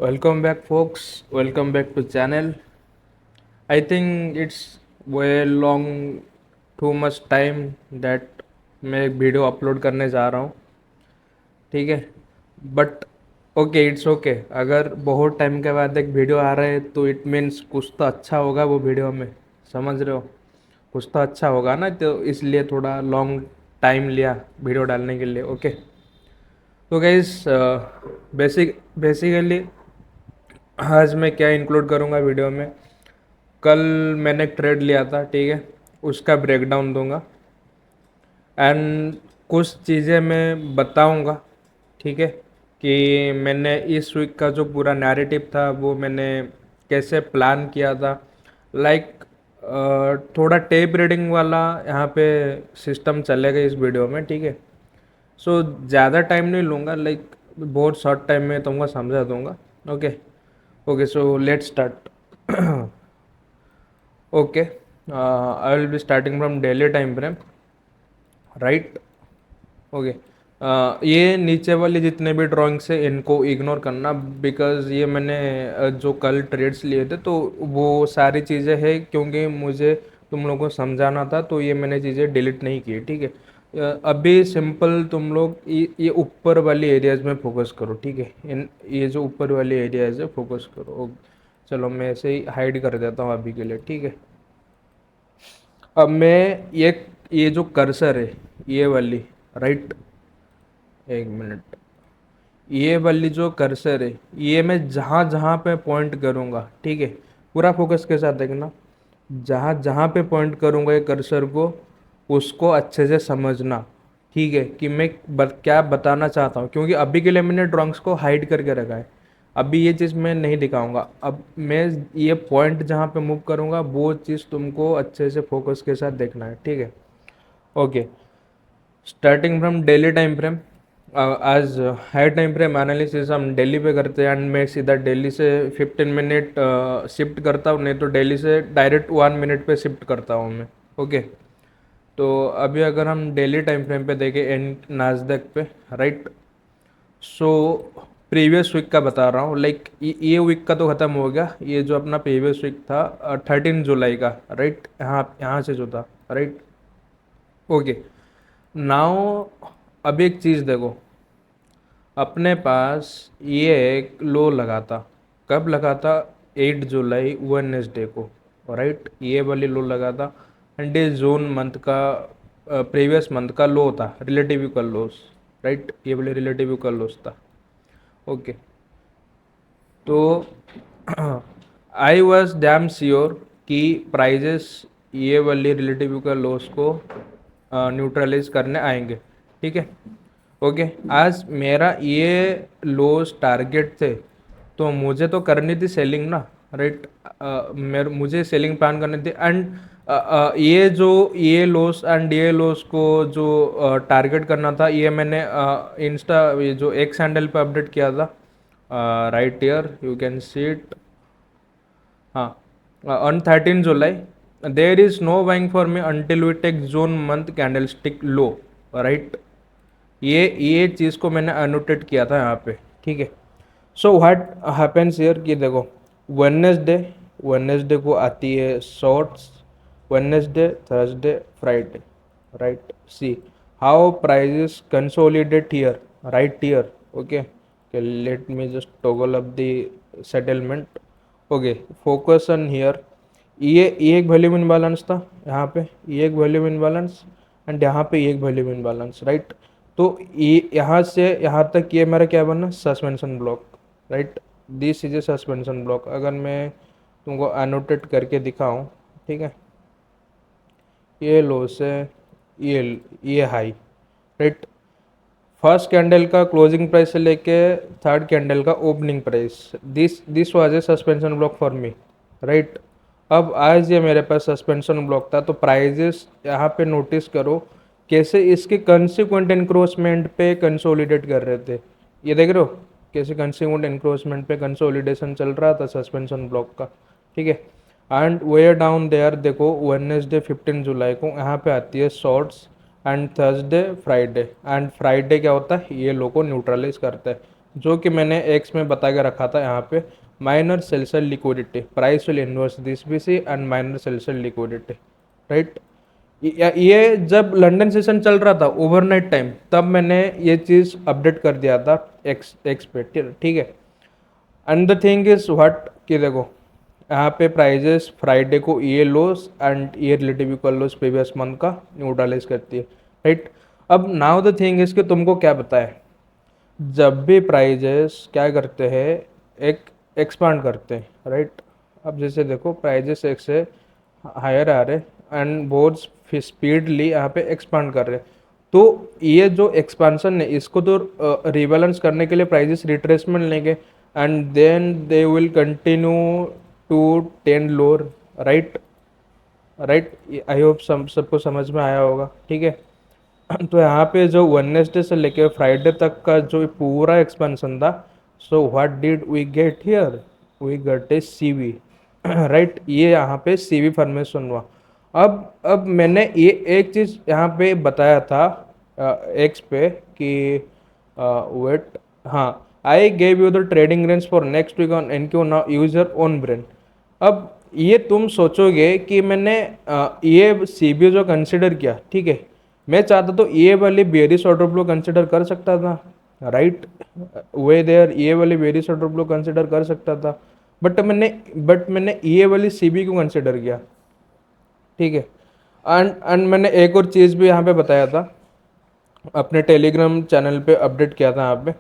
Welcome back, folks. Welcome back to channel. I think it's way long, too much time that मैं एक video upload करने जा रहा हूँ. ठीक है, बट ओके, इट्स ओके. अगर बहुत टाइम के बाद एक वीडियो आ रहा है तो इट मीन्स कुछ तो अच्छा होगा वो वीडियो में. समझ रहे हो? कुछ तो अच्छा होगा ना, तो इसलिए थोड़ा लॉन्ग टाइम लिया वीडियो डालने के लिए. ओके, तो गाइस, बेसिकली आज मैं क्या इंक्लूड करूँगा वीडियो में. कल मैंने एक ट्रेड लिया था, ठीक है, उसका ब्रेकडाउन दूंगा. एंड कुछ चीज़ें मैं बताऊंगा, ठीक है, कि मैंने इस वीक का जो पूरा नैरेटिव था वो मैंने कैसे प्लान किया था. लाइक थोड़ा टेप रीडिंग वाला यहाँ पे सिस्टम चलेगा इस वीडियो में, ठीक है. सो ज़्यादा टाइम नहीं लूँगा, लाइक बहुत शॉर्ट टाइम में तुमको समझा दूंगा. Okay. Okay, so let's start. Okay, I will be starting from daily time frame, right. Okay, ये नीचे वाले जितने भी ड्राइंग्स है इनको इग्नोर करना, बिकॉज ये मैंने जो कल ट्रेड्स लिए थे तो वो सारी चीज़ें हैं, क्योंकि मुझे तुम लोगों को समझाना था तो ये मैंने चीज़ें डिलीट नहीं की, ठीक है. अभी सिंपल तुम लोग ये ऊपर वाली एरियाज में फोकस करो, ठीक है. इन ये जो ऊपर वाली एरियाज है फोकस करो. चलो मैं ऐसे ही हाइड कर देता हूँ अभी के लिए, ठीक है. अब मैं ये जो कर्सर है, ये वाली, राइट, एक मिनट, ये वाली जो कर्सर है ये मैं जहाँ जहाँ पे पॉइंट करूँगा, ठीक है, पूरा फोकस के साथ देखना. जहाँ जहाँ पे पॉइंट करूँगा ये कर्सर को, उसको अच्छे से समझना, ठीक है, कि मैं क्या बताना चाहता हूँ, क्योंकि अभी के लिए मैंने ड्रॉइंग्स को हाइड करके रखा है. अभी ये चीज़ मैं नहीं दिखाऊंगा. अब मैं ये पॉइंट जहाँ पे मूव करूँगा वो चीज़ तुमको अच्छे से फोकस के साथ देखना है, ठीक है. Okay, starting from daily time frame. आज हाई टाइम फ्रेम एनालिसिस हम डेली पे करते हैं, एंड मैं सीधा डेली से 15 मिनट शिफ्ट करता हूँ, नहीं तो डेली से डायरेक्ट 1 मिनट पे शिफ्ट करता हूँ मैं. ओके, तो अभी अगर हम डेली टाइम फ्रेम पे देखें एन नास्डैक पे, राइट. सो प्रीवियस वीक का बता रहा हूँ, लाइक ये वीक का तो ख़त्म हो गया. ये जो अपना प्रीवियस वीक था 13 जुलाई का, राइट, यहाँ यहाँ से जो था, राइट. ओके, नाउ अब एक चीज़ देखो, अपने पास ये एक लो लगा था. कब लगा था? 8 जुलाई वेडनेसडे को, राइट. ये वाली लो लगा था, एंड ये जून मंथ का प्रीवियस मंथ का लो था, रिलेटिव इक्वल लॉस, राइट. ये वाले रिलेटिव इक्वल लॉस था. ओके, तो आई वॉज डैम श्योर कि प्राइजेस ये वाली रिलेटिव इक्वल लॉस को न्यूट्रलाइज करने आएंगे, ठीक है. ओके, आज मेरा ये लोस टारगेट थे, तो मुझे तो करनी थी सेलिंग ना, राइट. मेरे मुझे सेलिंग प्लान करनी थी. एंड ये लोस एंड ये लोस को जो टारगेट करना था, ये मैंने इंस्टा ये जो एक्स हैंडल पे अपडेट किया था, right here you can see it. हाँ, on 13 July, there is no buying for me until we take June month candle stick low, right. ये चीज़ को मैंने अनोटेट किया था यहाँ पे, ठीक है. सो व्हाट हैपेंस हियर कि देखो, वेडनेसडे वेडनेसडे को आती है shorts, Wednesday, Thursday, Friday, right. See how prices consolidate here, right here. Okay, let me just toggle up the settlement. Okay, focus on here. ये एक वॉल्यूम इनबैलेंस था यहाँ पे, ये एक वॉल्यूम इनबैलेंस, एंड यहाँ पे एक वॉल्यूम इनबैलेंस, राइट. तो ये यहाँ से यहाँ तक ये मेरा क्या बना? Suspension block, right. This is a suspension block. अगर मैं तुमको एनोटेट करके दिखाऊं, ठीक है, ये लो से ये हाई, राइट. फर्स्ट कैंडल का क्लोजिंग प्राइस से लेके थर्ड कैंडल का opening price, this was A suspension block for me, right. अब आज ये मेरे पास सस्पेंशन ब्लॉक था, तो प्राइजेस यहाँ पे नोटिस करो कैसे इसके कंसिक्वेंट इंक्रोचमेंट पे कंसोलिडेट कर रहे थे. ये देख रहे हो कैसे कंसिक्वेंट इंक्रोचमेंट पे कंसोलिडेशन चल रहा था सस्पेंशन ब्लॉक का, ठीक है. एंड वे डाउन देयर देखो, वेडनेसडे 15 जुलाई को यहाँ पे आती है shorts, and Thursday, Friday. And Friday क्या होता है? ये लो को न्यूट्रलाइज करता है. जो कि मैंने एक्स में बता के रखा था यहाँ पे, minor sellside liquidity price will inverse this BC and minor sellside liquidity, right. ये जब लंदन सेशन चल रहा था ओवरनाइट टाइम, तब मैंने ये चीज़ अपडेट कर दिया था एक्स एक्स पे, ठीक है। And the thing is what कि देखो यहाँ पे प्राइजेस फ्राइडे को ये लोस एंड ये relative equal loss previous month का न्यूट्रलाइज करती है, राइट। अब नाउ द थिंग इज कि तुमको क्या पता है, जब भी प्राइजेस क्या करते हैं, एक एक्सपांड करते हैं, राइट। अब जैसे देखो प्राइजेस एक से हायर आ रहे एंड बहुत स्पीडली यहाँ पे एक्सपांड कर रहे हैं, तो ये जो एक्सपांशन है इसको तो रिबैलेंस करने के लिए प्राइजेस रिट्रेसमेंट लेंगे and then they will continue to tend lower, right. Right, I hope सबको समझ में आया होगा, ठीक है। तो यहाँ पे जो वेडनेसडे से लेके फ्राइडे तक का जो पूरा एक्सपेंशन था, so what did we get here, we get a CV, right. ये यहाँ पे सीवी फॉर्मेशन हुआ। अब मैंने ये एक चीज़ यहाँ पे बताया था एक्स पे कि वेट, हाँ, I gave you the trading range for next week on NQ, now use your own brain. अब ये तुम सोचोगे कि मैंने ये सीबीओ जो कंसिडर किया, ठीक है, मैं चाहता तो ये वाली बेरिस ऑर्डर फ्लो कंसिडर कर सकता था, राइट। वे देयर ये वाली बेरिस ऑर्डर फ्लो कंसिडर कर सकता था, बट मैंने ये वाली सीबी क्यों कंसिडर किया, ठीक है। एंड मैंने एक और चीज़ भी यहाँ पे बताया था, अपने टेलीग्राम चैनल पे अपडेट किया था यहाँ पे,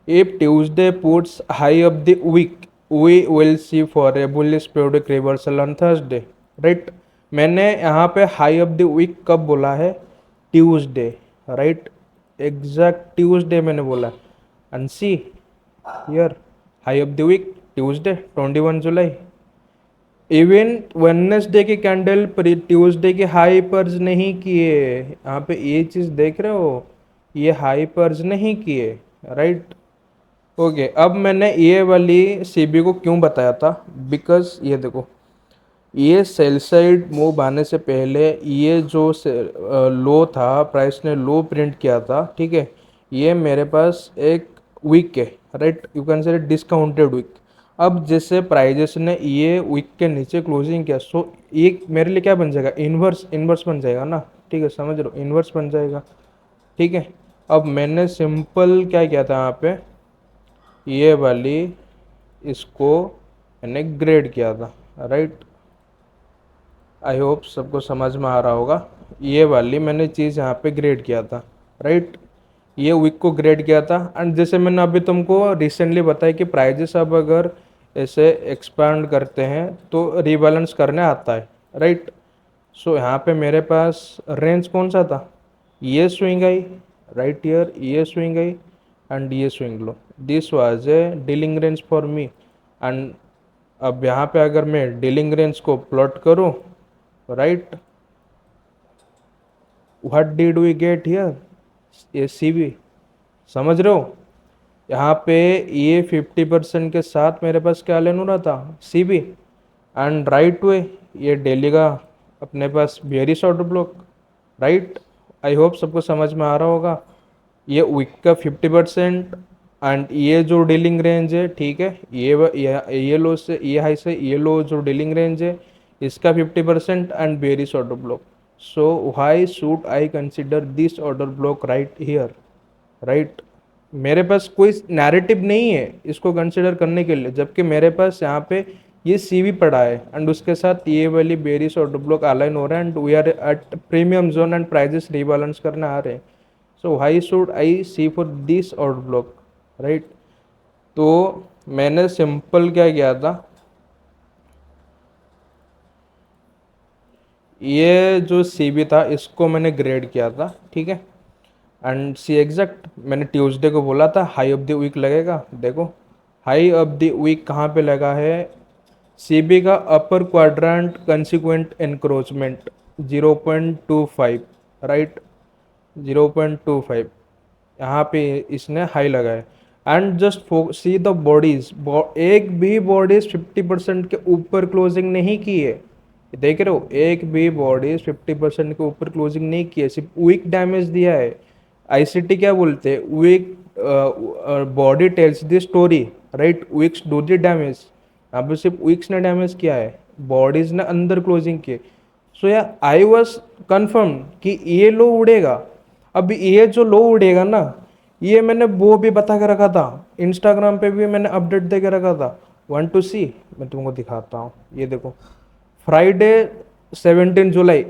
if Tuesday puts high of the week we will see for a bullish periodic reversal on Thursday, right. मैंने यहाँ पे हाई ऑफ द वीक कब बोला है, ट्यूसडे, राइट, एग्जैक्ट ट्यूसडे मैंने बोला। And see here, high of the week Tuesday 21 July. Even Wednesday की candle Tuesday के हाई पर्स नहीं किए, यहाँ पे ये चीज़ देख रहे हो, ये हाई पर्स नहीं किए, राइट। ओके, अब मैंने ये वाली सीबी को क्यों बताया था, बिकॉज ये देखो, ये सेल साइड मूव आने से पहले ये जो लो था, प्राइस ने लो प्रिंट किया था, ठीक है, ये मेरे पास एक वीक है, right, you can say discounted week. अब जैसे प्राइजेस ने ये वीक के नीचे क्लोजिंग किया, सो ये मेरे लिए क्या बन जाएगा, इन्वर्स इन्वर्स बन जाएगा ना, ठीक है, समझ रहे हो, इन्वर्स बन जाएगा, ठीक है। अब मैंने सिंपल क्या किया था यहाँ पे, ये वाली इसको मैंने ग्रेड किया था, राइट। आई होप सबको समझ में आ रहा होगा, ये वाली मैंने चीज़ यहाँ पे ग्रेड किया था, राइट। ये वीक को ग्रेड किया था एंड जैसे मैंने अभी तुमको रिसेंटली बताया कि प्राइजेस अब अगर ऐसे एक्सपांड करते हैं तो रीबैलेंस करने आता है, राइट। सो यहाँ पे मेरे पास रेंज कौन सा था, ये स्विंग आई, राइट हियर, ये स्विंग आई एंड ये swing low, this was a dealing range for me. And अब यहाँ पे अगर मैं डीलिंग रेंज को प्लॉट करूँ, right, what did we get here, A C B, समझ रहे हो। यहाँ पे ये 50% के साथ मेरे पास क्या लेना रहा था, C B. And right way, ये डेली का अपने पास bearish order block, right. I hope सबको समझ में आ रहा होगा, ये वीक का 50% एंड ये जो डीलिंग रेंज है, ठीक है, ये लो से ये हाई से ये लो जो डीलिंग रेंज है इसका 50% and bearish order block. So why should I consider this order block right here, right. मेरे पास कोई नैरेटिव नहीं है इसको कंसिडर करने के लिए, जबकि मेरे पास यहाँ पे ये सीवी पड़ा है एंड उसके साथ ये वाली बेरिश ऑर्डर ब्लॉक अलाइन हो रहा है and we are at premium zone and prices rebalance करने आ रहे हैं। So why should I see for this order block, right. तो मैंने सिंपल क्या किया था, ये जो सीबी था इसको मैंने ग्रेड किया था, ठीक है। एंड सी एग्जैक्ट मैंने ट्यूसडे को बोला था हाई ऑफ द वीक लगेगा, देखो हाई ऑफ द वीक कहाँ पे लगा है, सीबी का upper quadrant consequent encroachment 0.25, right, 0.25 यहाँ पे इसने हाई लगाया। And just see the bodies, एक भी बॉडीज 50% के ऊपर क्लोजिंग नहीं की है, देख रहे हो, एक भी बॉडीज 50% के ऊपर क्लोजिंग नहीं की है, सिर्फ वीक डैमेज दिया है। आईसीटी क्या बोलते हैं, weak body tells the story, right, wicks do the damage. यहाँ पे सिर्फ विक्स ने डैमेज किया है, बॉडीज ने अंदर क्लोजिंग किए। सो या आई वॉज कन्फर्म कि ये लो उड़ेगा। अब ये जो लो उड़ेगा ना, ये मैंने वो भी बता के रखा था, इंस्टाग्राम पे भी मैंने अपडेट दे के रखा था। 1 to C, मैं तुमको दिखाता हूँ, ये देखो, फ्राइडे 17 जुलाई,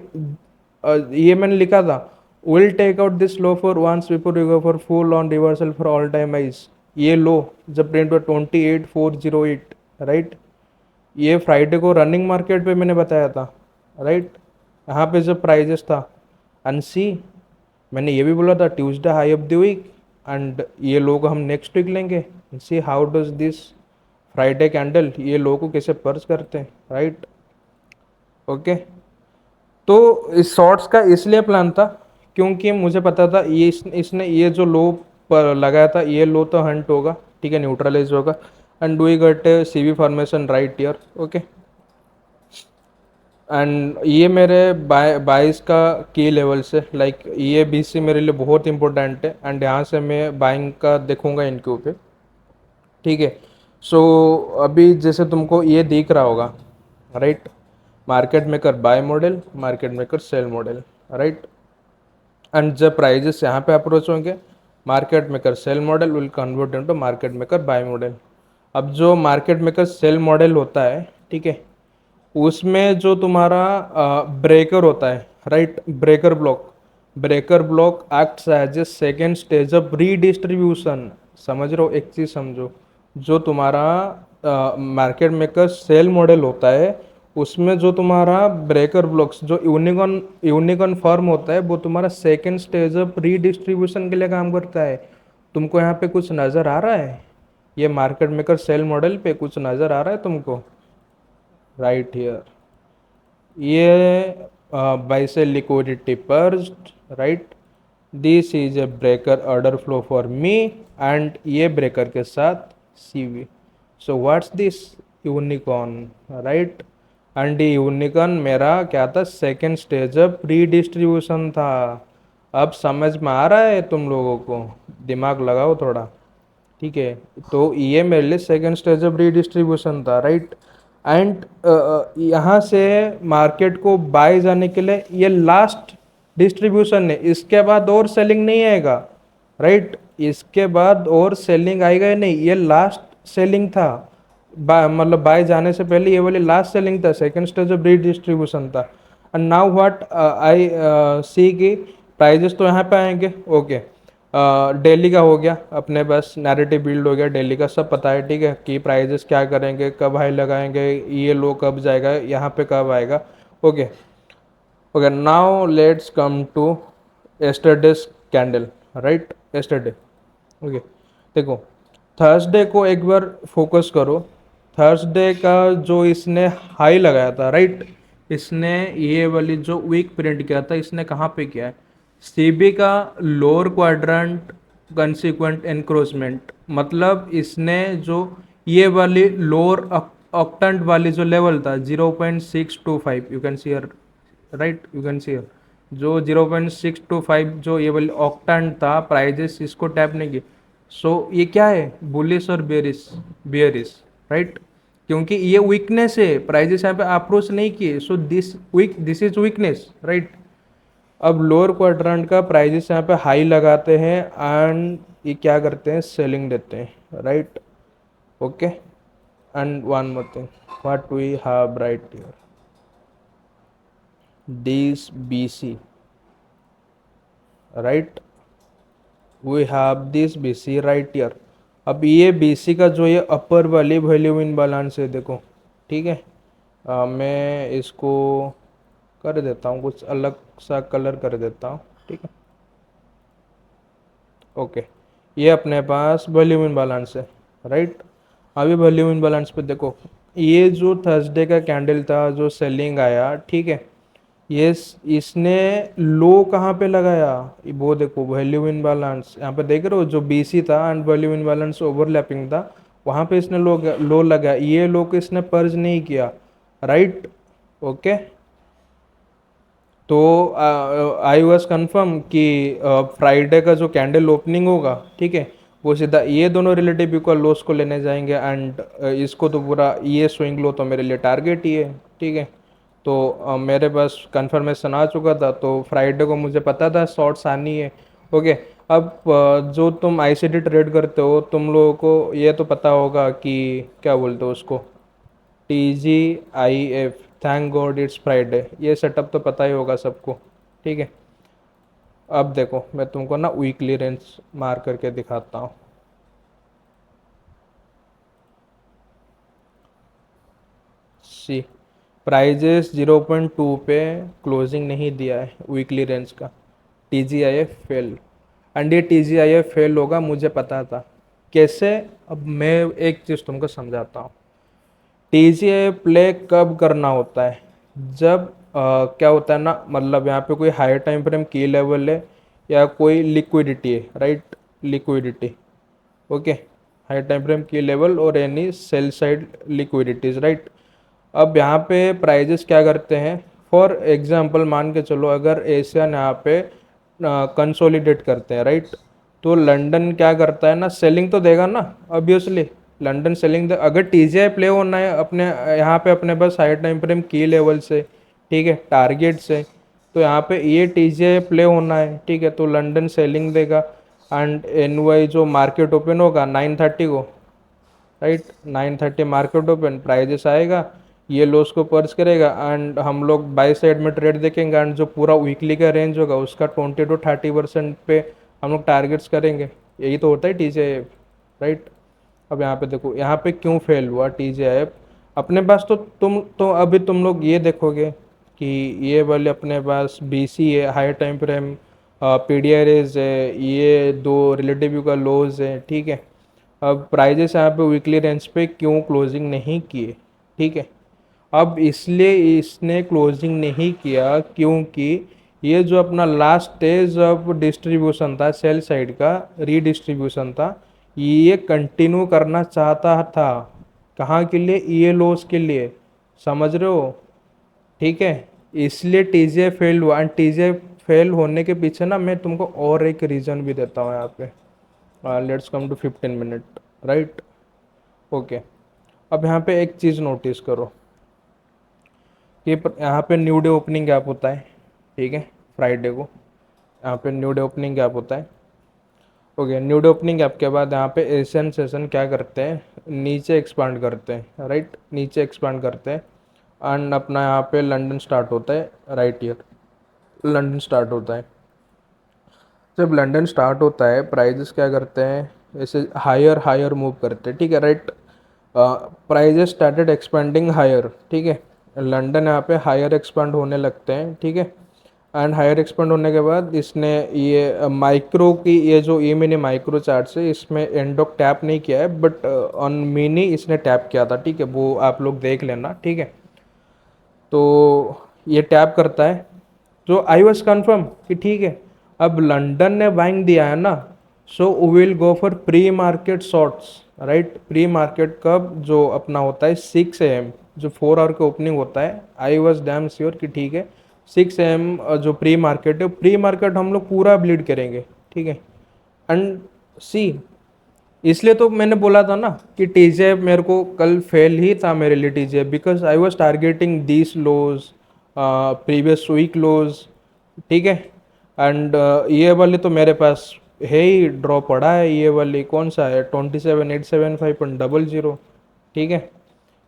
ये मैंने लिखा था, will take out this low for once before you go for full on reversal for all time highs. ये लो जब ट्रेंड हुआ 28,408, राइट, ये फ्राइडे को रनिंग मार्केट पे मैंने बताया था, राइट, यहाँ पे जब प्राइजेस था। एंड सी, मैंने ये भी बोला था Tuesday high of the week, and ये लोग हम नेक्स्ट वीक लेंगे। See how does this Friday candle ये लोगों को कैसे पर्स करते हैं, राइट। ओके, तो इस शॉर्ट्स का इसलिए प्लान था क्योंकि मुझे पता था ये इसने ये जो लो पर लगाया था, ये लो तो हंट होगा, ठीक है, न्यूट्रलाइज होगा, and we got CV formation right here. Okay, and ये मेरे बाइस का की लेवल से, लाइक ये BC मेरे लिए बहुत इंपॉर्टेंट है, एंड यहाँ से मैं बाइंग का देखूंगा इनके ऊपर, ठीक है। सो अभी जैसे तुमको ये दिख रहा होगा, right, market maker buy model, market maker sell model, right, and जब प्राइजेस यहाँ पे अप्रोच होंगे, market maker sell model will convert into market maker buy model. अब जो मार्केट मेकर सेल मॉडल होता है, ठीक है, उसमें जो तुम्हारा ब्रेकर होता है, right, breaker block acts as a second stage of redistribution. समझ रहे हो, एक चीज समझो, जो तुम्हारा मार्केट मेकर सेल मॉडल होता है, उसमें जो तुम्हारा ब्रेकर ब्लॉक्स जो यूनिकॉर्न फॉर्म होता है, वो तुम्हारा सेकेंड स्टेज ऑफ रीडिस्ट्रीब्यूशन के लिए काम करता है। तुमको यहाँ पे कुछ नज़र आ रहा है, ये मार्केट मेकर सेल मॉडल पे कुछ नज़र आ रहा है तुमको, राइट हियर, ये बाय से liquidity pursued, right, this is a breaker order flow for me, and ये ब्रेकर के साथ CV। So what's this, unicorn, right, and ये यूनिकॉर्न मेरा क्या था, सेकेंड स्टेज ऑफ रीडिस्ट्रीब्यूशन था। अब समझ में आ रहा है तुम लोगों को, दिमाग लगाओ थोड़ा, ठीक है। तो ये मेरे लिए सेकेंड स्टेज ऑफ रीडिस्ट्रीब्यूशन था, राइट, एंड यहाँ से मार्केट को बाय जाने के लिए ये लास्ट डिस्ट्रीब्यूशन है, इसके बाद और सेलिंग नहीं आएगा, राइट, इसके बाद और सेलिंग आएगा ही नहीं, ये लास्ट सेलिंग था, मतलब बाय जाने से पहले ये वाली लास्ट सेलिंग था, सेकेंड स्टेज ऑफ रीडिस्ट्रीब्यूशन था। एंड नाउ व्हाट आई सी की प्राइजेस तो यहाँ पे आएंगे, ओके, डेली का हो गया, अपने पास नैरेटिव बिल्ड हो गया, डेली का सब पता है, ठीक है, कि प्राइजेस क्या करेंगे, कब हाई लगाएंगे, ये लो कब जाएगा, यहाँ पे कब आएगा। Okay, okay, now let's come to yesterday's candle, right, yesterday. Okay, देखो, थर्सडे को एक बार फोकस करो, थर्सडे का जो इसने हाई लगाया था, राइट, इसने ये वाली जो वीक प्रिंट किया था, इसने कहाँ पे किया है, CB का लोअर क्वाड्रेंट कंसिक्वेंट एनक्रोचमेंट, मतलब इसने जो ये वाली लोअर ऑक्टेंट वाली जो लेवल था 0.625, you can C, right, you can सी, जो 0.625 जो ये वाली ऑक्टेंट था, प्राइजेस इसको टैप नहीं की। सो ये क्या है, बुलिश और बेयरिश, राइट, क्योंकि ये वीकनेस है, प्राइजेस यहाँ पे अप्रोच नहीं किए, so this is weakness, right. अब लोअर क्वाड्रेंट का प्राइजेस यहाँ पे हाई लगाते हैं, एंड ये क्या करते हैं, सेलिंग देते हैं, right. Okay, and one more thing, what we have right here, this BC, right, we have this BC right here. अब ये BC का जो ये अपर वाली वैल्यू इन बैलेंस है, देखो, ठीक है, मैं इसको कर देता हूँ, कुछ अलग सा कलर कर देता हूँ, ठीक है। ओके, ये अपने पास वॉल्यूम इन बैलेंस है, राइट। अभी वॉल्यूम इन बैलेंस पे देखो, ये जो थर्सडे का कैंडल था जो सेलिंग आया, ठीक है, ये इसने लो कहाँ पे लगाया, वो देखो वॉल्यूम इन बैलेंस, यहाँ पे देख रहे हो, जो BC था and volume in balance overlapping था, वहाँ पे इसने लो लगाया, ये लो को इसने पर्ज नहीं किया, राइट। ओके, तो आई वॉज कन्फर्म कि फ्राइडे का जो कैंडल ओपनिंग होगा, ठीक है, वो सीधा ये दोनों रिलेटिव इक्वल लोस को लेने जाएंगे एंड इसको तो पूरा ये स्विंग लो तो मेरे लिए टारगेट ही है, ठीक है। तो मेरे पास कंफर्मेशन आ चुका था, तो फ्राइडे को मुझे पता था शॉर्ट्स आनी है। ओके। अब जो तुम आईसीटी ट्रेड करते हो, तुम लोगों को ये तो पता होगा कि क्या बोलते हो उसको, TGIF, thank God it's Friday, ये सेटअप तो पता ही होगा सबको, ठीक है। अब देखो मैं तुमको ना वीकली रेंज मार करके दिखाता हूँ। सी, प्राइजेस 0.2 पे क्लोजिंग नहीं दिया है वीकली रेंज का, TGIF फेल। एंड ये TGIF फेल होगा मुझे पता था। कैसे? अब मैं एक चीज़ तुमको समझाता हूँ। TGIF प्ले कब करना होता है? जब क्या होता है ना, मतलब यहाँ पे कोई हाई टाइम फ्रेम की लेवल है या कोई लिक्विडिटी है, right, liquidity, okay, high time frame की लेवल और एनी सेल साइड लिक्विडिटीज, राइट। अब यहाँ पे प्राइजेस क्या करते हैं, फॉर एग्जांपल मान के चलो अगर एशियन यहाँ पे कंसोलिडेट करते हैं, राइट, तो लंदन क्या करता है ना, सेलिंग तो देगा ना, ऑब्वियसली लंदन सेलिंग दे। अगर TGI प्ले होना है अपने यहाँ पे अपने पास हाई टाइम फ्रेम की लेवल से, ठीक है, टारगेट से, तो यहाँ पे ये TGI प्ले होना है, ठीक है, तो लंदन सेलिंग देगा। एंड NY जो मार्केट ओपन होगा 9:30 को, राइट, 9:30 मार्केट ओपन, प्राइजेस आएगा, ये लोस को पर्स करेगा एंड हम लोग बाई साइड में ट्रेड देखेंगे एंड जो पूरा वीकली का रेंज होगा उसका 20 to 30% पे हम लोग टारगेट्स करेंगे। यही तो होता है TGIF, राइट। अब यहाँ पे देखो यहाँ पे क्यों फेल हुआ TGIF। अपने पास तो अभी तुम लोग ये देखोगे कि ये वाले अपने पास BC है, हाई टाइम फ्रेम, PDRS है, ये दो रिलेटिव का लोज है, ठीक है। अब प्राइजेस यहाँ पे वीकली रेंज पे क्यों क्लोजिंग नहीं किए, ठीक है। अब इसलिए इसने क्लोजिंग नहीं किया क्योंकि ये जो अपना लास्ट स्टेज ऑफ डिस्ट्रीब्यूशन था, सेल साइड का रीडिस्ट्रीब्यूशन था, ये कंटिन्यू करना चाहता था। कहाँ के लिए? ये लॉस के लिए, समझ रहे हो, ठीक है। इसलिए TGI फेल हुआ एंड TGI फेल होने के पीछे ना मैं तुमको और एक रीज़न भी देता हूँ यहाँ पे। Let's come to 15 minute, right, okay. अब यहाँ पे एक चीज़ नोटिस करो कि यहाँ पे न्यू डे ओपनिंग गैप होता है, ठीक है, फ्राइडे को यहाँ पे न्यू डे ओपनिंग गैप होता है, okay. New day opening gap के बाद यहाँ पे एशियन सेशन क्या करते हैं, नीचे एक्सपांड करते हैं, राइट, नीचे एक्सपांड करते हैं एंड अपना यहाँ पे लंदन स्टार्ट होता है, राइट, ईयर लंदन स्टार्ट होता है। जब लंदन स्टार्ट होता है प्राइजेस क्या करते हैं, ऐसे हायर हायर मूव करते हैं, ठीक है, right. Prices started expanding higher, ठीक है, लंदन यहाँ पे हायर एक्सपेंड होने लगते हैं, ठीक है। एंड हायर एक्सपेंड होने के बाद इसने ये माइक्रो की ये जो ये मैंने माइक्रो चार्ट से इसमें एंडोक टैप नहीं किया है बट ऑन मिनी इसने टैप किया था, ठीक है, वो आप लोग देख लेना, ठीक है। तो ये टैप करता है, तो आई वॉज कन्फर्म कि ठीक है अब लंदन ने बाइंग दिया है ना, so will go for pre market shorts, right. Pre market कब जो अपना होता है 6 AM, जो 4 आवर का ओपनिंग होता है, आई वॉज डैम श्योर कि ठीक है 6 AM जो प्री मार्केट है, प्री मार्केट हम लोग पूरा ब्लीड करेंगे, ठीक है। एंड सी, इसलिए तो मैंने बोला था ना कि TGI मेरे को कल फेल ही था मेरे लिए TGI, because I was targeting this lows, previous week lows, ठीक है। एंड ये वाली तो मेरे पास है ही, ड्रॉ पड़ा है, ये वाली कौन सा है 27875.00, ठीक है,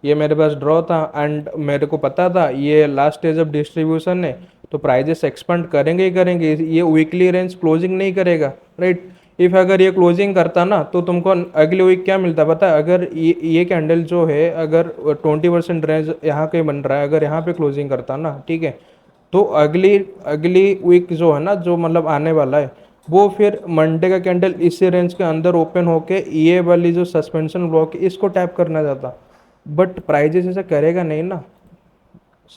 ये मेरे पास ड्रॉ था एंड मेरे को पता था ये लास्ट स्टेज ऑफ डिस्ट्रीब्यूशन है, तो प्राइजेस एक्सपेंड करेंगे ही करेंगे, ये वीकली रेंज क्लोजिंग नहीं करेगा, राइट। इफ अगर ये क्लोजिंग करता ना तो तुमको अगले वीक क्या मिलता पता है, अगर ये कैंडल जो है अगर 20% रेंज यहाँ के बन रहा है, अगर यहाँ पे क्लोजिंग करता ना, ठीक है, तो अगली अगली वीक जो है ना, जो मतलब आने वाला है, वो फिर मंडे का कैंडल इसी रेंज के अंदर ओपन होके ये वाली जो सस्पेंशन ब्लॉक है इसको टैप करना चाहता, बट प्राइजेस ऐसा करेगा नहीं ना,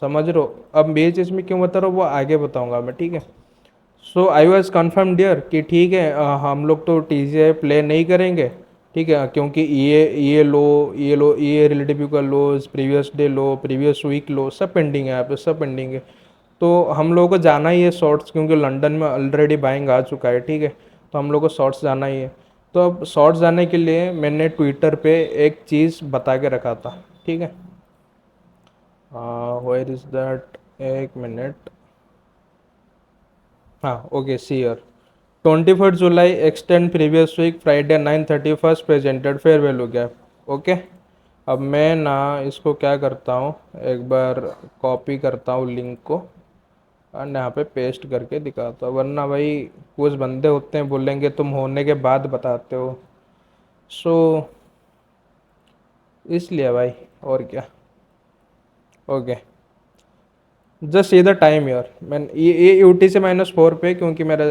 समझ रहे हो। अब ये चीज़ में क्यों बता रहा हूँ वो आगे बताऊंगा मैं, ठीक है। सो आई वॉज कन्फर्म डियर कि ठीक है हम लोग तो TGI प्ले नहीं करेंगे, ठीक है, क्योंकि ये रिलेटिव का lows, previous day low, previous week low, सब पेंडिंग है यहाँ पे, सब पेंडिंग है। तो हम लोगों को जाना ही है शॉर्ट्स, क्योंकि लंदन में ऑलरेडी बाइंग आ चुका है, ठीक है, तो हम लोग को शॉर्ट्स जाना ही है। तो अब शॉर्ट्स जाने के लिए मैंने ट्विटर पे एक चीज़ बता के रखा था, ठीक है। वेयर इज दैट, एक मिनट, हाँ okay, see here 21 July extend previous week Friday 9:31 presented fair value gap, okay. अब मैं ना इसको क्या करता हूँ, एक बार कॉपी करता हूँ लिंक को और यहाँ पे पेस्ट करके दिखाता हूँ, वरना भाई कुछ बंदे होते हैं बोलेंगे तुम होने के बाद बताते हो, सो इसलिए भाई, और क्या। Okay, just see the time यार, मैंने ये UTC-4 पे, क्योंकि मेरा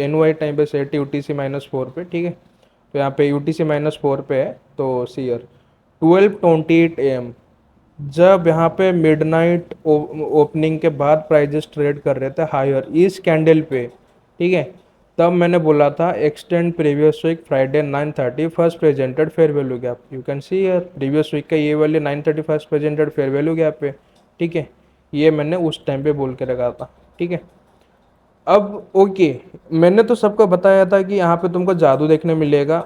NY टाइम पे सेट UTC-4 पे, ठीक है। तो यहाँ पे UTC-4 पे है, तो सी यार 12:28 AM, जब यहाँ पे मिडनाइट ओपनिंग के बाद प्राइजेस ट्रेड कर रहे थे हायर इस कैंडल पे, ठीक है। तब मैंने बोला था extend previous week Friday 9:30 first presented fair value gap, you can see यार प्रीवियस वीक का ये वाले 9:30 first presented fair value gap पे, ठीक है। ये मैंने उस टाइम पे बोल के रखा था, ठीक है। अब ओके, मैंने तो सबको बताया था कि यहाँ पे तुमको जादू देखने मिलेगा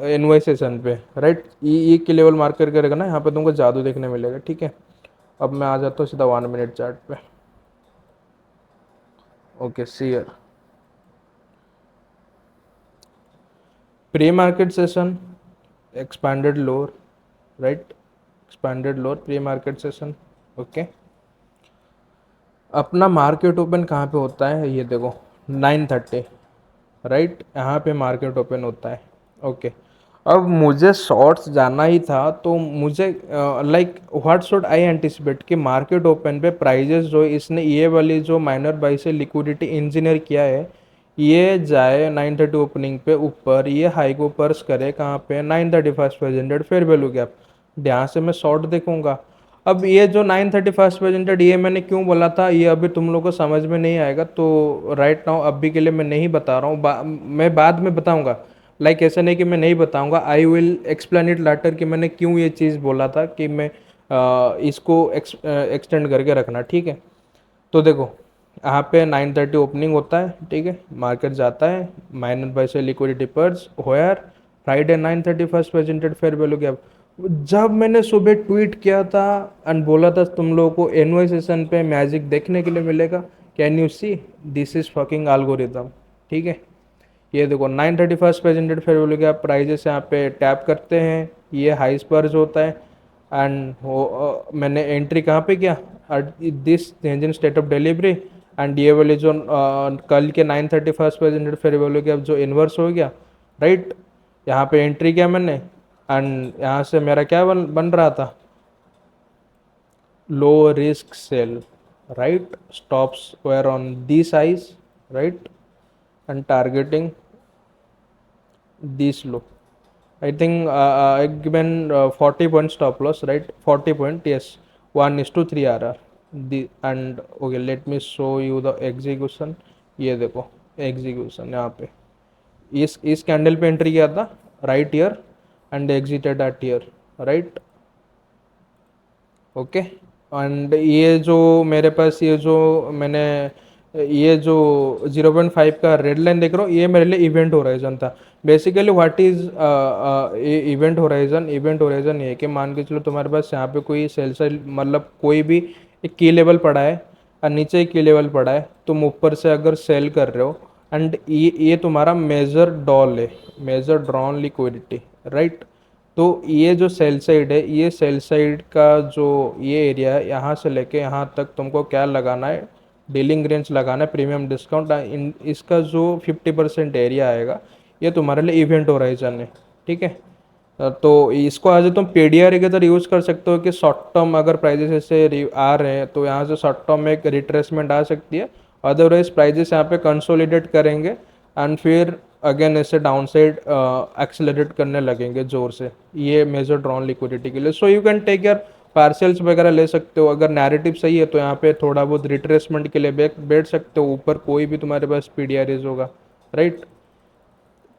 एनवाई सेशन पे, राइट। ई की लेवल मार्क करके रखना, यहाँ पे तुमको जादू देखने मिलेगा, ठीक है। अब मैं आ जाता हूँ सीधा 1 मिनट चार्ट पे। ओके, सी यार pre market session expanded lower, right, expanded lower pre market session, okay. अपना मार्केट ओपन कहाँ पे होता है, ये देखो 9:30, राइट, यहाँ पे मार्केट ओपन होता है, ओके। अब मुझे शॉर्ट्स जाना ही था, तो मुझे like what should I anticipate कि मार्केट ओपन पे प्राइजेस जो इसने ये वाली जो माइनर बाई से लिक्विडिटी इंजीनियर किया है, ये जाए 9:30 ओपनिंग पे ऊपर, ये हाई को पर्स करे कहाँ पे 9:31 प्रेजेंटेड फेयर वैल्यू गैप, यहाँ से मैं शॉर्ट देखूंगा। अब ये जो 9:31 प्रेजेंटेड, ये मैंने क्यों बोला था, ये अभी तुम लोग को समझ में नहीं आएगा, तो राइट नाउ अभी के लिए मैं नहीं बता रहा हूँ, मैं बाद में बताऊंगा। लाइक ऐसा नहीं कि मैं नहीं बताऊंगा, I will explain it later कि मैंने क्यों ये चीज़ बोला था कि मैं इसको एक्सटेंड करके रखना, ठीक है। तो देखो यहाँ पे 9:30 ओपनिंग होता है, ठीक है, मार्केट जाता है माइनस बाई से लिक्विडिटी पर्स होयर Friday 9:30 first presented fair value gap. जब मैंने सुबह ट्वीट किया था एंड बोला था तुम लोगों को एनवाई सेशन पे मैजिक देखने के लिए मिलेगा, can you see, this is fucking algorithm, ठीक है। ये देखो 9:31 प्रेजेंटेड फेयर वैल्यू के आप प्राइजेस यहाँ पे टैप करते हैं, ये हाई स्पर्ज होता है एंड मैंने एंट्री कहाँ पे किया, this change in state of delivery, and ये वाले जो कल के 9:31 प्रेजेंटेड फेयर वैल्यू के अब जो इन्वर्स हो गया, राइट, यहाँ पे एंट्री किया मैंने एंड यहाँ से मेरा क्या बन रहा था, low risk sell, right, stops were on the size, right, and targeting this low. I think I given 40 point stop loss, right? 40 point, yes. 1:3 RR. The and okay, let me show you the execution. ये देखो execution यहाँ पे इस candle पे entry किया था right here and exited at here, right, okay. And ये जो मेरे पास ये जो मैंने ये जो 0.5 का रेड लाइन देख रहा हूँ, ये मेरे लिए इवेंट होराइजन था। Basically what is event horizon ये है कि मान के चलो तुम्हारे पास यहाँ पे कोई सेल साइड मतलब कोई भी एक की लेवल पड़ा है और नीचे एक की लेवल पड़ा है, तुम ऊपर से अगर सेल कर रहे हो एंड ये तुम्हारा मेजर डॉल है, मेजर ड्रॉन लिक्विडिटी, राइट। तो ये जो सेल साइड है, ये सेल साइड का जो ये एरिया है, यहाँ से लेके यहाँ तक तुमको क्या लगाना है, डीलिंग रेंज लगाना है, प्रीमियम डिस्काउंट इसका जो 50% एरिया आएगा, ये तुम्हारे लिए इवेंट होराइजन है, ठीक है। तो इसको आज तुम पीडीआर की तरह यूज़ कर सकते हो कि शॉर्ट टर्म अगर प्राइजेस ऐसे आ रहे हैं तो यहाँ से शॉर्ट टर्म में एक रिट्रेसमेंट आ सकती है, अदरवाइज प्राइजेस यहाँ पे कंसोलिडेट करेंगे एंड फिर अगेन ऐसे डाउन साइड एक्सेलरेट करने लगेंगे जोर से, ये मेजर ड्रॉन लिक्विडिटी के लिए। So you can take your partials वगैरह ले सकते हो, अगर नैरेटिव सही है तो यहाँ पे थोड़ा बहुत रिट्रेसमेंट के लिए बैठ सकते हो, ऊपर कोई भी तुम्हारे पास पीडीआरएस होगा, राइट।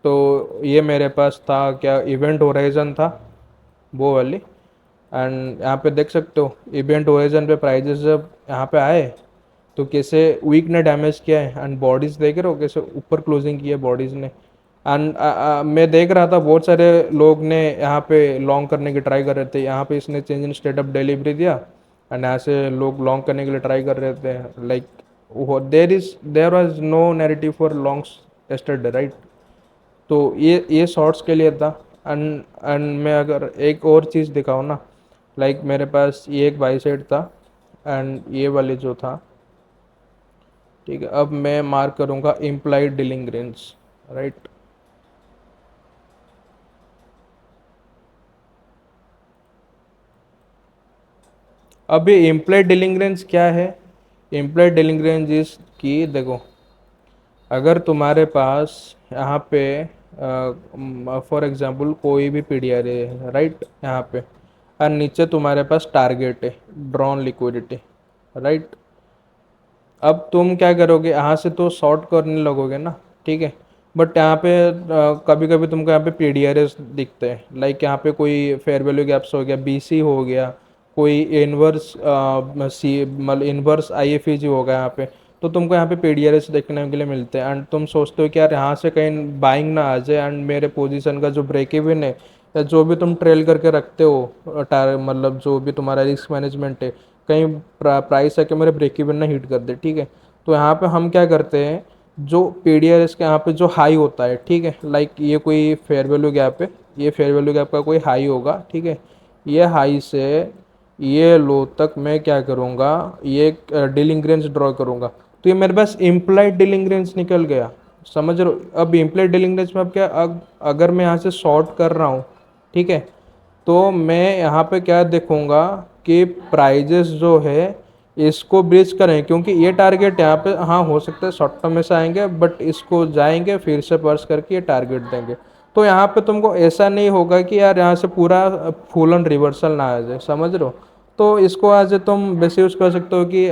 तो ये मेरे पास था क्या, इवेंट होराइजन था वो वाली, एंड यहाँ पे देख सकते हो इवेंट होराइजन पे प्राइजेस जब यहाँ पे आए तो कैसे वीक ने डैमेज किया है एंड बॉडीज देख रहे हो कैसे ऊपर क्लोजिंग की है बॉडीज ने, एंड मैं देख रहा था बहुत सारे लोग ने यहाँ पे लॉन्ग करने की ट्राई कर रहे थे, यहाँ पे इसने change in state of delivery दिया एंड यहाँ से लोग लॉन्ग करने के लिए ट्राई कर रहे थे, like there was no narrative for long yesterday, right. तो ये शॉर्ट्स के लिए था। एंड मैं अगर एक और चीज़ दिखाऊँ ना, लाइक मेरे पास ये एक बाई साइड था एंड ये वाले जो था, ठीक है। अब मैं मार्क करूँगा इम्प्लाइड डीलिंग रेंज, राइट। अब ये इम्प्लाइड डीलिंग रेंज क्या है? इम्प्लाइड डीलिंग रेंज इस की देखो, अगर तुम्हारे पास यहाँ पे फॉर एग्जांपल कोई भी पीडीआर है, राइट, यहाँ पे, और नीचे तुम्हारे पास टारगेट है, ड्रॉन लिक्विडिटी, राइट। अब तुम क्या करोगे, यहाँ से तो शॉर्ट करने लगोगे ना, ठीक है। बट यहाँ पे कभी कभी तुमको यहाँ पे पीडीआरएस दिखते हैं, लाइक यहाँ पे कोई फेयर वैल्यू गैप्स हो गया, बीसी हो गया, कोई इनवर्स सी मतलब इनवर्स आईएफईजी होगा यहाँ पे। तो तुमको यहाँ पे पीडीआरएस देखने के लिए मिलते हैं एंड तुम सोचते हो कि यार यहाँ से कहीं बाइंग ना आ जाए एंड मेरे पोजीशन का जो ब्रेक इवन है या जो भी तुम ट्रेल करके रखते हो, मतलब जो भी तुम्हारा रिस्क मैनेजमेंट है, कहीं प्राइस है कि मेरे ब्रेक इवन ना हिट कर दे, ठीक है। तो यहाँ पे हम क्या करते हैं, जो पीडीआरएस के यहाँ पे जो हाई होता है, ठीक है, लाइक ये कोई फेयर वैल्यू गैप है, ये फेयर वैल्यू गैप का कोई हाई होगा, ठीक है। ये हाई से ये लो तक मैं क्या करूँगा, ये डीलिंग रेंज ड्रॉ करूँगा। तो ये मेरे पास इम्प्लाइड डीलिंग रेंज निकल गया, समझ रहे हो। अब इम्प्लाइड डीलिंग रेंज में अब क्या, अगर मैं यहाँ से शॉर्ट कर रहा हूँ, ठीक है, तो मैं यहाँ पे क्या देखूँगा कि प्राइजेस जो है इसको ब्रीच करें, क्योंकि ये टारगेट यहाँ पे हाँ हो सकता है शॉर्ट टर्म में से आएंगे, बट इसको जाएंगे फिर से पर्स करके ये टारगेट देंगे। तो यहाँ पे तुमको ऐसा नहीं होगा कि यार यहाँ से पूरा फुल ऑन रिवर्सल ना आ जाए, समझ रहे हो। तो इसको आज तुम वैसे यूज़ कर सकते हो कि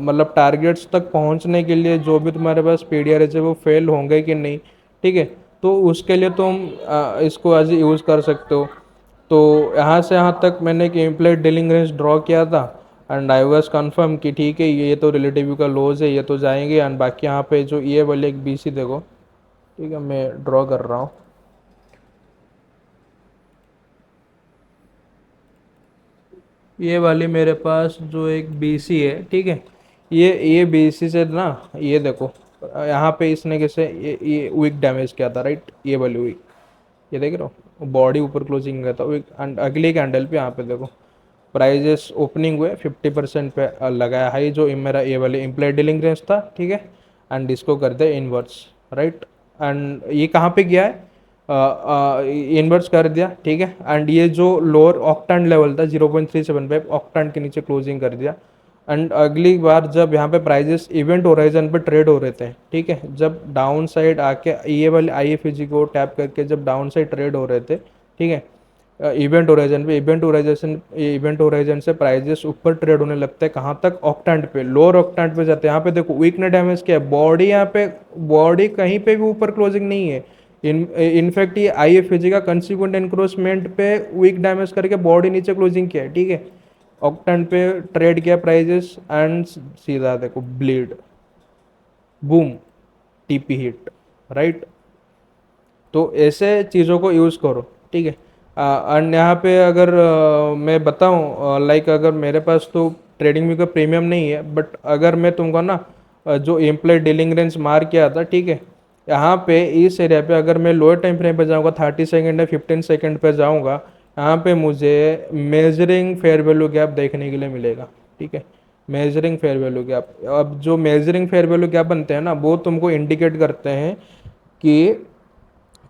मतलब टारगेट्स तक पहुँचने के लिए जो भी तुम्हारे पास पीडीआर है वो फेल होंगे कि नहीं, ठीक है। तो उसके लिए तुम इसको आज यूज़ कर सकते हो। तो यहाँ से यहाँ तक मैंने एक इम्प्लाइड डीलिंग रेंज ड्रॉ किया था एंड आई वाज कंफर्म कि ठीक है ये तो रिलेटिव का लॉस है, ये तो जाएंगे। एंड बाकी यहाँ पे जो ये वाले एक बीसी देखो, ठीक है, मैं ड्रॉ कर रहा हूँ। ये वाली मेरे पास जो एक बीसी है, ठीक है, ये बीसी से ना, ये देखो यहाँ पे इसने कैसे ये वीक डैमेज किया था, राइट, ये वाली वीक, ये देख रहे हो बॉडी ऊपर क्लोजिंग गया था वीक। एंड अगली कैंडल पे यहाँ पे देखो प्राइजेस ओपनिंग हुए 50% पे लगाया हाई, जो मेरा ये वाले इम्प्लाइड डीलिंग रेंज था, ठीक है। एंड इसको कर दे इनवर्स, राइट। एंड ये कहाँ पे गया है, इनवर्स कर दिया, ठीक है। एंड ये जो लोअर ऑक्टेंट लेवल था 0.375 ऑक्टेंट के नीचे क्लोजिंग कर दिया। एंड अगली बार जब यहाँ पे प्राइजेस इवेंट होराइजन पे ट्रेड हो रहे थे, ठीक है, जब डाउन साइड आके ये वाले आईएफजी को टैप करके जब डाउन साइड ट्रेड हो रहे थे, ठीक है, इवेंट होराइजन से प्राइजेस ऊपर ट्रेड होने लगते हैं, कहाँ तक, ऑक्टेंट पे, लोअर ऑक्टेंट पे जाते हैं। यहाँ पे देखो वीक ने डैमेज किया है बॉडी, यहाँ पे बॉडी कहीं पे भी ऊपर क्लोजिंग नहीं है। इनफैक्ट ये आईएफजी का कंसिक्वेंट एनक्रोचमेंट पे वीक डैमेज करके बॉडी नीचे क्लोजिंग किया है, ठीक है। ऑक्टेंट पे ट्रेड किया प्राइजेस एंड सीधा देखो bleed, boom, TP hit, right. तो ऐसे चीज़ों को यूज़ करो, ठीक है। एंड यहाँ पे अगर मैं बताऊँ, लाइक अगर मेरे पास तो ट्रेडिंग व्यू का प्रीमियम नहीं है, बट अगर मैं तुमको ना जो इम्प्लाइड डीलिंग रेंज मार किया था, ठीक है, यहाँ पे इस एरिया पे अगर मैं लोअर टाइम फ्रेम पे जाऊँगा 30 सेकेंड या 15 सेकेंड पे जाऊँगा, यहाँ पे मुझे मेजरिंग फेयर वैल्यू गैप देखने के लिए मिलेगा, ठीक है। मेजरिंग फेयर वैल्यू गैप, अब जो मेजरिंग फेयर वैल्यू गैप बनते हैं ना वो तुमको इंडिकेट करते हैं कि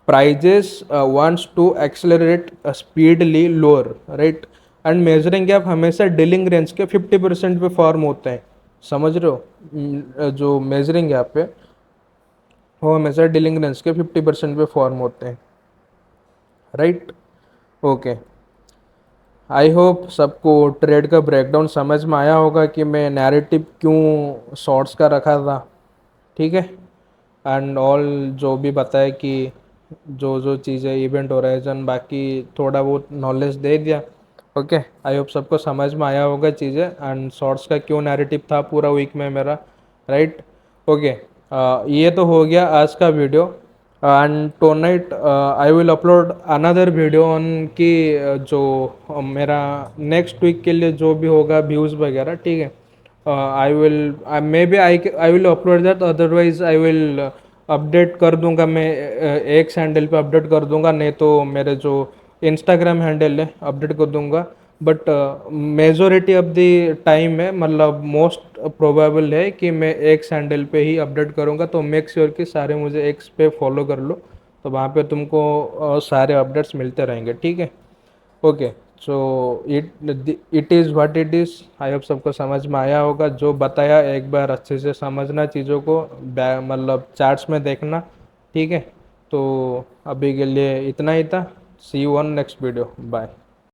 prices wants to accelerate speedily lower, right। And measuring gap हमेशा डीलिंग रेंज के 50% पे फॉर्म होते हैं, समझ रहे हो। जो मेजरिंग गैप है वो हमेशा डीलिंग रेंज के 50% पे फॉर्म होते हैं, राइट। ओके, आई होप सबको ट्रेड का ब्रेकडाउन समझ में आया होगा कि मैं नैरेटिव क्यों शॉर्ट्स का रखा था, ठीक है। एंड ऑल जो भी बताया कि जो जो चीज़ें इवेंट होराइजन बाकी थोड़ा बहुत नॉलेज दे दिया। ओके, आई होप सबको समझ में आया होगा चीज़ें एंड शॉर्ट्स का क्यों नैरेटिव था पूरा वीक में मेरा, राइट। ओके, ये तो हो गया आज का video. And tonight I will upload another video on कि जो मेरा नेक्स्ट वीक के लिए जो भी होगा व्यूज़ वगैरह, ठीक है। I will maybe I will upload that, otherwise I will update कर दूंगा मैं, एक हैंडल पे अपडेट कर दूंगा, नहीं तो मेरे जो इंस्टाग्राम हैंडल है अपडेट कर दूंगा। But majority of the time है, मतलब मोस्ट प्रोबेबल है कि मैं एक्स हैंडल पे ही अपडेट करूंगा। तो मेक श्योर कि सारे मुझे एक्स पे फॉलो कर लो, तो वहाँ पे तुमको सारे अपडेट्स मिलते रहेंगे, ठीक है। Okay, so it is what it is. I hope सबको समझ में आया होगा। जो बताया एक बार अच्छे से समझना चीज़ों को, मतलब चार्ट्स में देखना, ठीक है। तो अभी के लिए इतना ही था। See you on next video, bye.